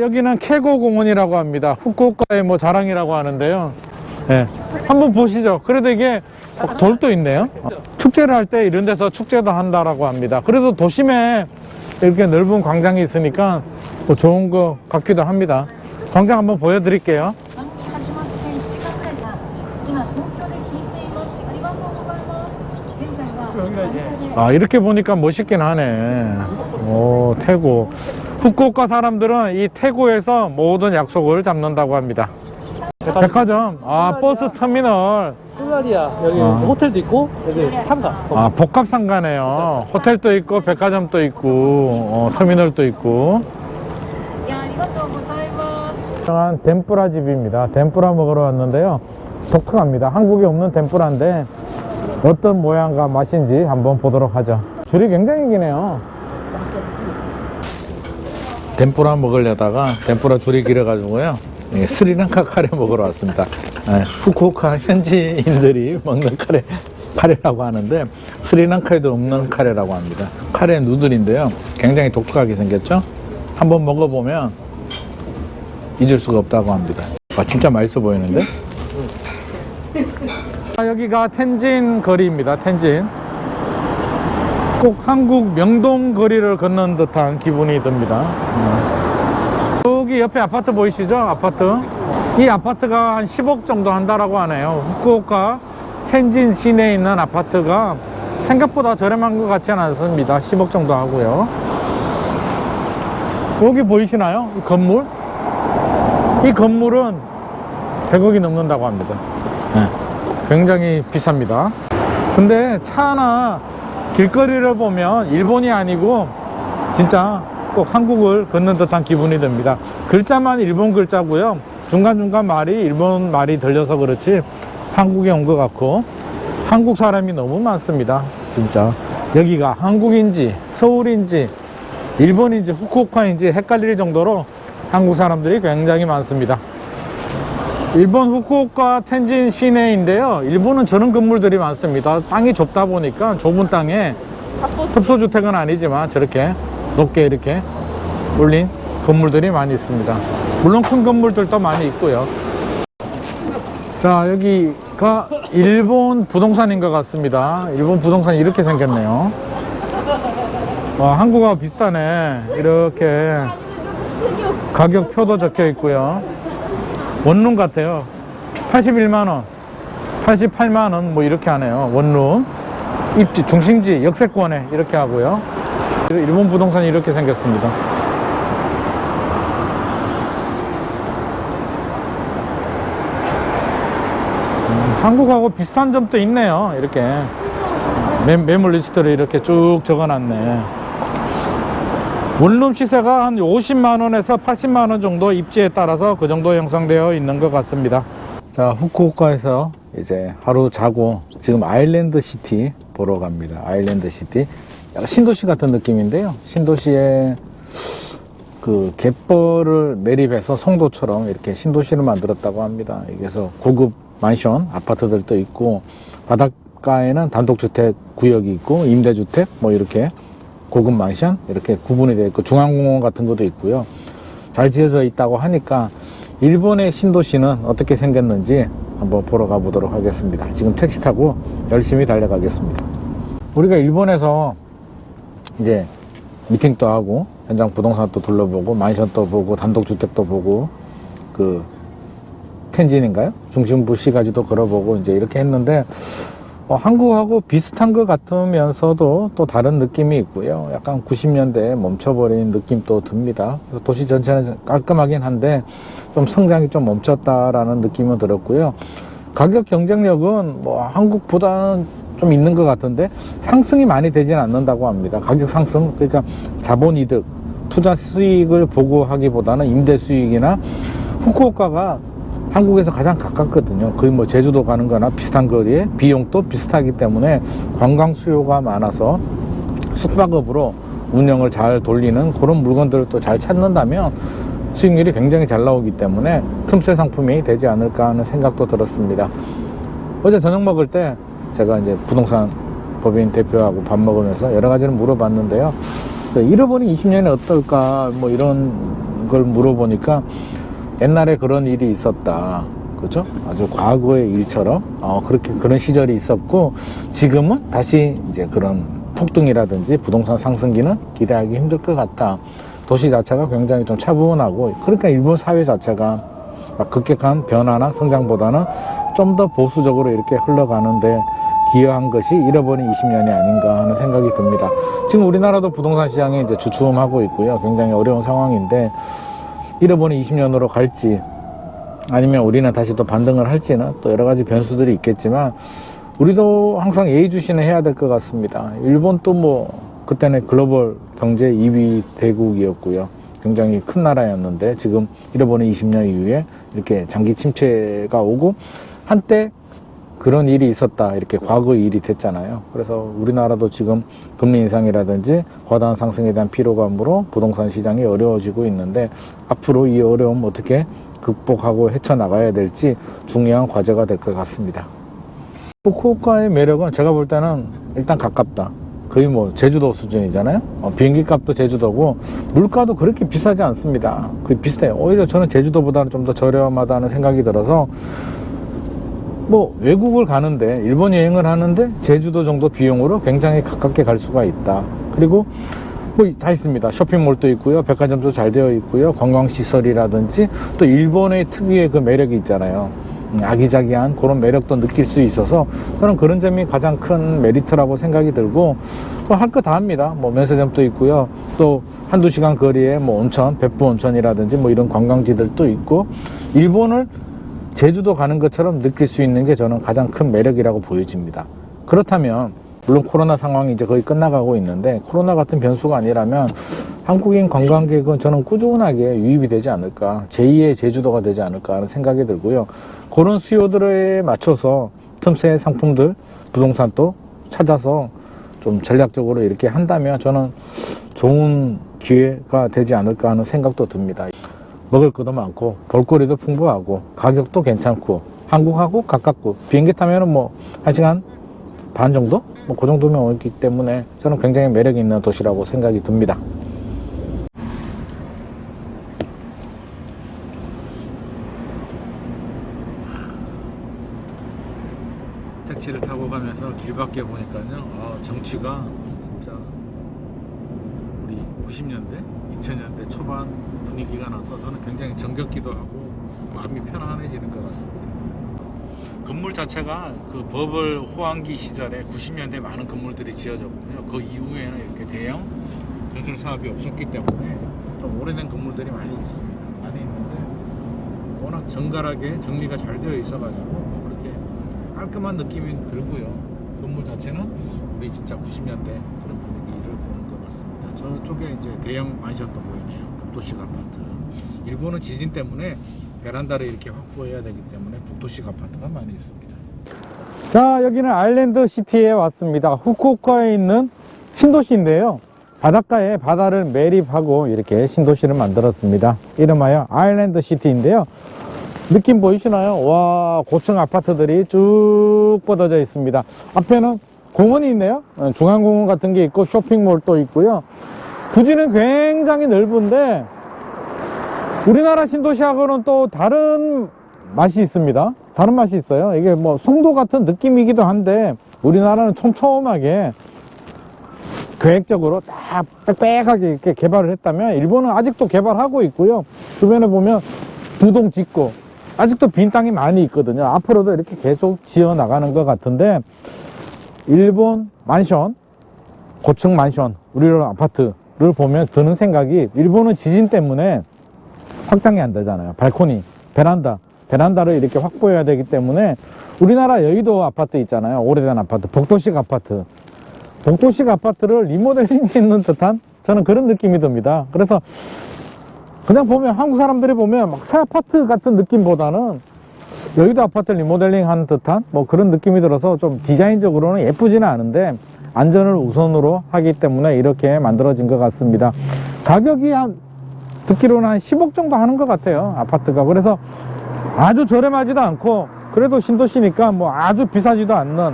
여기는 케고 공원이라고 합니다. 후쿠오카의 뭐 자랑이라고 하는데요. 네. 한번 보시죠. 그래도 이게 돌도 있네요. 축제를 할 때 이런 데서 축제도 한다라고 합니다. 그래도 도심에 이렇게 넓은 광장이 있으니까 뭐 좋은 거 같기도 합니다. 광장 한번 보여드릴게요. 아, 이렇게 보니까 멋있긴 하네. 오, 태고. 후쿠오카 사람들은 이 태고에서 모든 약속을 잡는다고 합니다. 백화점, 아, 버스 터미널. 플라리아 여기 호텔도 있고 여기 상가. 아, 복합 상가네요. 호텔도 있고 백화점도 있고 터미널도 있고. 유명한 덴뿌라 집입니다. 덴뿌라 먹으러 왔는데요. 독특합니다. 한국에 없는 덴뿌라인데 어떤 모양과 맛인지 한번 보도록 하죠. 줄이 굉장히 기네요. 덴뿌라 먹으려다가 덴뿌라 줄이 길어가지고요, 스리랑카 카레 먹으러 왔습니다. 후쿠오카 현지인들이 먹는 카레라고 하는데 스리랑카에도 없는 카레라고 합니다. 카레 누들인데요, 굉장히 독특하게 생겼죠. 한번 먹어보면 잊을 수가 없다고 합니다. 진짜 맛있어 보이는데. 여기가 텐진 거리입니다. 텐진. 꼭 한국 명동 거리를 걷는 듯한 기분이 듭니다. 여기 옆에 아파트 보이시죠? 아파트. 이 아파트가 한 10억 정도 한다라고 하네요. 후쿠오카 텐진 시내에 있는 아파트가 생각보다 저렴한 것 같지는 않습니다. 10억 정도 하고요. 여기 보이시나요? 이 건물? 이 건물은 100억이 넘는다고 합니다. 굉장히 비쌉니다. 근데 차나 길거리를 보면 일본이 아니고 진짜 꼭 한국을 걷는 듯한 기분이 듭니다. 글자만 일본 글자고요, 중간중간 말이 일본 말이 들려서 그렇지 한국에 온 것 같고, 한국 사람이 너무 많습니다. 진짜 여기가 한국인지 서울인지 일본인지 후쿠오카인지 헷갈릴 정도로 한국 사람들이 굉장히 많습니다. 일본 후쿠오카 텐진 시내인데요, 일본은 저런 건물들이 많습니다. 땅이 좁다 보니까 좁은 땅에 협소주택은 아니지만 저렇게 높게 이렇게 올린 건물들이 많이 있습니다. 물론 큰 건물들도 많이 있고요. 자, 여기가 일본 부동산인 것 같습니다. 일본 부동산이 이렇게 생겼네요. 와, 한국하고 비슷하네. 이렇게 가격표도 적혀 있고요. 원룸 같아요. 81만원, 88만원 뭐 이렇게 하네요. 원룸. 입지, 중심지, 역세권에 이렇게 하고요. 일본 부동산이 이렇게 생겼습니다. 한국하고 비슷한 점도 있네요. 이렇게 매물 리스트를 이렇게 쭉 적어놨네. 원룸 시세가 한 50만원에서 80만원 정도, 입지에 따라서 그 정도 형성되어 있는 것 같습니다. 자, 후쿠오카에서 이제 하루 자고 지금 아일랜드 시티 보러 갑니다. 아일랜드 시티. 신도시 같은 느낌인데요, 신도시에 그 갯벌을 매립해서 송도처럼 이렇게 신도시를 만들었다고 합니다. 그래서 고급 만션 아파트들도 있고, 바닷가에는 단독주택 구역이 있고 임대주택 뭐 이렇게 고급 만션 이렇게 구분이 되어 있고, 중앙공원 같은 것도 있고요. 잘 지어져 있다고 하니까 일본의 신도시는 어떻게 생겼는지 한번 보러 가보도록 하겠습니다. 지금 택시 타고 열심히 달려가겠습니다. 우리가 일본에서 이제 미팅도 하고 현장 부동산도 둘러보고 만션도 보고 단독주택도 보고 그 텐진인가요? 중심부시까지도 걸어보고 이제 이렇게 했는데 한국하고 비슷한 것 같으면서도 또 다른 느낌이 있고요. 약간 90년대에 멈춰버린 느낌도 듭니다. 도시 전체는 깔끔하긴 한데 좀 성장이 좀 멈췄다라는 느낌은 들었고요. 가격 경쟁력은 뭐 한국보다는 좀 있는 것 같은데 상승이 많이 되지는 않는다고 합니다. 가격 상승, 그러니까 자본 이득, 투자 수익을 보고하기보다는 임대 수익이나, 후쿠오카가 한국에서 가장 가깝거든요. 거의 뭐 제주도 가는 거나 비슷한 거리에 비용도 비슷하기 때문에 관광 수요가 많아서 숙박업으로 운영을 잘 돌리는 그런 물건들을 또 잘 찾는다면 수익률이 굉장히 잘 나오기 때문에 틈새 상품이 되지 않을까 하는 생각도 들었습니다. 어제 저녁 먹을 때 제가 이제 부동산 법인 대표하고 밥 먹으면서 여러 가지를 물어봤는데요. 잃어버린 20년이 어떨까 뭐 이런 걸 물어보니까 옛날에 그런 일이 있었다. 그죠? 아주 과거의 일처럼 그렇게 그런 시절이 있었고 지금은 다시 이제 그런 폭등이라든지 부동산 상승기는 기대하기 힘들 것 같다. 도시 자체가 굉장히 좀 차분하고 그러니까 일본 사회 자체가 막 급격한 변화나 성장보다는 좀 더 보수적으로 이렇게 흘러가는데 기여한 것이 잃어버린 20년이 아닌가 하는 생각이 듭니다. 지금 우리나라도 부동산 시장이 이제 주춤하고 있고요. 굉장히 어려운 상황인데 잃어버린 20년으로 갈지 아니면 우리는 다시 또 반등을 할지는 또 여러 가지 변수들이 있겠지만 우리도 항상 예의주시는 해야 될 것 같습니다. 일본도 뭐 그때는 글로벌 경제 2위 대국이었고요. 굉장히 큰 나라였는데 지금 잃어버린 20년 이후에 이렇게 장기 침체가 오고 한때 그런 일이 있었다 이렇게 과거 일이 됐잖아요. 그래서 우리나라도 지금 금리 인상이라든지 과다한 상승에 대한 피로감으로 부동산 시장이 어려워지고 있는데 앞으로 이 어려움 어떻게 극복하고 헤쳐나가야 될지 중요한 과제가 될 것 같습니다. 후쿠오카의 매력은 제가 볼 때는 일단 가깝다. 거의 뭐 제주도 수준이잖아요. 비행기 값도 제주도고 물가도 그렇게 비싸지 않습니다. 거의 비슷해요. 오히려 저는 제주도보다는 좀 더 저렴하다는 생각이 들어서 뭐 외국을 가는데 일본 여행을 하는데 제주도 정도 비용으로 굉장히 가깝게 갈 수가 있다. 그리고 뭐 다 있습니다. 쇼핑몰도 있고요, 백화점도 잘 되어 있고요, 관광시설이라든지 또 일본의 특유의 그 매력이 있잖아요. 아기자기한 그런 매력도 느낄 수 있어서 저는 그런 점이 가장 큰 메리트라고 생각이 들고 뭐 할 거 다 합니다. 뭐 면세점도 있고요, 또 한두 시간 거리에 뭐 온천, 백부 온천이라든지 뭐 이런 관광지들도 있고 일본을 제주도 가는 것처럼 느낄 수 있는 게 저는 가장 큰 매력이라고 보여집니다. 그렇다면 물론 코로나 상황이 이제 거의 끝나가고 있는데 코로나 같은 변수가 아니라면 한국인 관광객은 저는 꾸준하게 유입이 되지 않을까, 제2의 제주도가 되지 않을까 하는 생각이 들고요. 그런 수요들에 맞춰서 틈새 상품들, 부동산도 찾아서 좀 전략적으로 이렇게 한다면 저는 좋은 기회가 되지 않을까 하는 생각도 듭니다. 먹을 것도 많고 볼거리도 풍부하고 가격도 괜찮고 한국하고 가깝고 비행기 타면은 뭐 1시간 반 정도? 뭐 그 정도면 오기 때문에 저는 굉장히 매력 있는 도시라고 생각이 듭니다. 택시를 타고 가면서 길 밖에 보니까요, 정취가 진짜 우리 90년대, 2000년대 초반 분위기가 나서 저는 굉장히 정겹기도 하고 마음이 편안해지는 것 같습니다. 건물 자체가 그 버블 호황기 시절에 90년대 많은 건물들이 지어졌고요. 그 이후에는 이렇게 대형 건설 사업이 없었기 때문에 좀 오래된 건물들이 많이 있습니다. 많이 있는데 워낙 정갈하게 정리가 잘 되어 있어가지고 그렇게 깔끔한 느낌이 들고요. 건물 자체는 우리 진짜 90년대 그런 분위기를 보는 것 같습니다. 저쪽에 이제 대형 마ンション도 보이네요. 북도식 아파트. 일본은 지진 때문에 베란다를 이렇게 확보해야 되기 때문에 북도식 아파트가 많이 있습니다. 자, 여기는 아일랜드 시티에 왔습니다. 후쿠오카에 있는 신도시인데요. 바닷가에 바다를 매립하고 이렇게 신도시를 만들었습니다. 이름하여 아일랜드 시티인데요. 느낌 보이시나요? 와, 고층 아파트들이 쭉 뻗어져 있습니다. 앞에는 공원이 있네요. 중앙공원 같은 게 있고 쇼핑몰도 있고요. 부지는 굉장히 넓은데 우리나라 신도시하고는 또 다른 맛이 있습니다. 다른 맛이 있어요. 이게 뭐 송도 같은 느낌이기도 한데 우리나라는 촘촘하게 계획적으로 다 빽빽하게 이렇게 개발을 했다면 일본은 아직도 개발하고 있고요. 주변에 보면 두 동 짓고 아직도 빈 땅이 많이 있거든요. 앞으로도 이렇게 계속 지어 나가는 것 같은데 일본 만션, 고층 만션, 우리나라 아파트를 보면 드는 생각이 일본은 지진 때문에 확장이 안 되잖아요. 발코니, 베란다를 이렇게 확보해야 되기 때문에 우리나라 여의도 아파트 있잖아요. 오래된 아파트, 복도식 아파트를 리모델링 했는 듯한 저는 그런 느낌이 듭니다. 그래서 그냥 보면 한국 사람들이 보면 막 새 아파트 같은 느낌보다는 여의도 아파트 리모델링 한 듯한 뭐 그런 느낌이 들어서 좀 디자인적으로는 예쁘지는 않은데 안전을 우선으로 하기 때문에 이렇게 만들어진 것 같습니다. 가격이 듣기로는 한 10억 정도 하는 것 같아요, 아파트가. 그래서 아주 저렴하지도 않고 그래도 신도시니까 뭐 아주 비싸지도 않는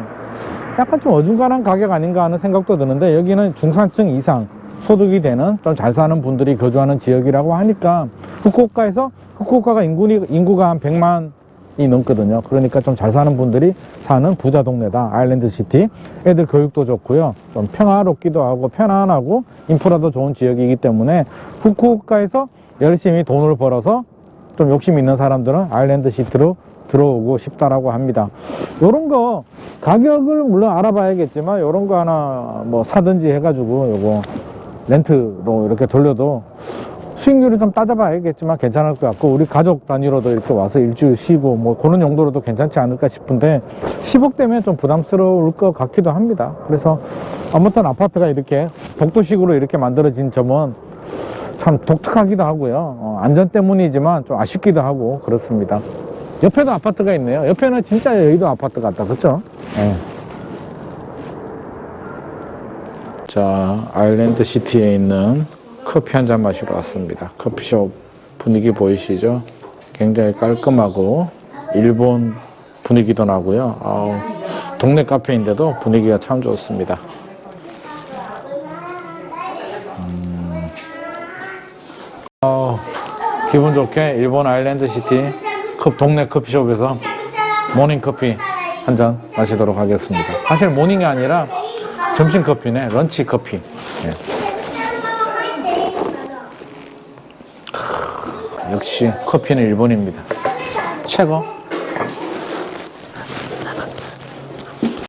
약간 좀 어중간한 가격 아닌가 하는 생각도 드는데 여기는 중산층 이상 소득이 되는 좀 잘 사는 분들이 거주하는 지역이라고 하니까 후쿠오카가 인구가 한 100만이 넘거든요. 그러니까 좀 잘 사는 분들이 사는 부자 동네다. 아일랜드 시티. 애들 교육도 좋고요. 좀 평화롭기도 하고 편안하고 인프라도 좋은 지역이기 때문에 후쿠오카에서 열심히 돈을 벌어서 좀 욕심 있는 사람들은 아일랜드 시티로 들어오고 싶다라고 합니다. 요런 거 가격을 물론 알아봐야겠지만 요런 거 하나 뭐 사든지 해가지고 요거 렌트로 이렇게 돌려도 수익률이 좀 따져봐야겠지만 괜찮을 것 같고, 우리 가족 단위로도 이렇게 와서 일주일 쉬고 뭐 그런 용도로도 괜찮지 않을까 싶은데 10억대면 좀 부담스러울 것 같기도 합니다. 그래서 아무튼 아파트가 이렇게 복도식으로 이렇게 만들어진 점은 참 독특하기도 하고요. 안전 때문이지만 좀 아쉽기도 하고 그렇습니다. 옆에도 아파트가 있네요. 옆에는 진짜 여의도 아파트 같다. 그쵸? 네. 자, 아일랜드 시티에 있는 커피 한 잔 마시러 왔습니다. 커피숍 분위기 보이시죠? 굉장히 깔끔하고 일본 분위기도 나고요. 동네 카페인데도 분위기가 참 좋습니다. 기분 좋게 일본 아일랜드 시티 동네 커피숍에서 모닝커피 한 잔 마시도록 하겠습니다. 사실 모닝이 아니라 점심 커피네. 런치 커피. 네. 역시 커피는 일본입니다. 최고.